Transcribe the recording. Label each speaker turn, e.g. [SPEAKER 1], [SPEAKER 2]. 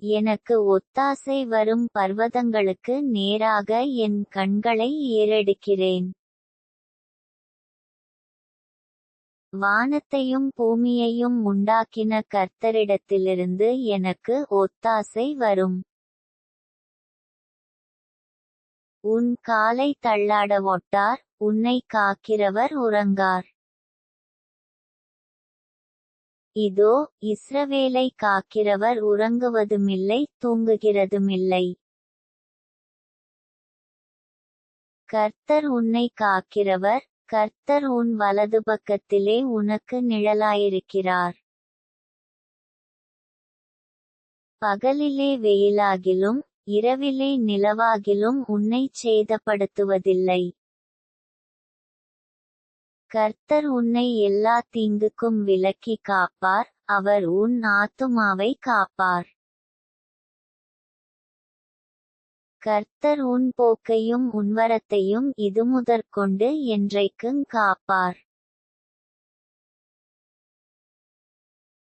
[SPEAKER 1] எனக்கு ஒத்தாசை வரும் பர்வதங்களுக்கு நேராக என் கண்களை ஏறெடுக்கிறேன். வானத்தையும் பூமியையும் உண்டாக்கின கர்த்தரிடத்திலிருந்து எனக்கு ஒத்தாசை வரும். உன் காலை தள்ளாட ஒட்டார், உன்னை காக்கிறவர் உறங்கார். இதோ, இஸ்ரவேலை காக்கிறவர் உறங்குவதுமில்லை, தூங்குகிறதுமில்லை. கர்த்தர் உன்னை காக்கிறவர், கர்த்தர் உன் வலதுபக்கத்திலே உனக்கு நிழலாயிருக்கிறார். பகலிலே வெயிலாகிலும் இரவிலே நிலவாகிலும் உன்னைச் சேதப்படுத்துவதில்லை. கர்த்தர் உன்னை எல்லா தீங்குக்கும் விலக்கி காப்பார், அவர் உன் ஆத்துமாவை காப்பார். கர்த்தர் உன் போக்கையும் உன்வரத்தையும் இதுமுதற்கொண்டு என்றைக்குங் காப்பார்.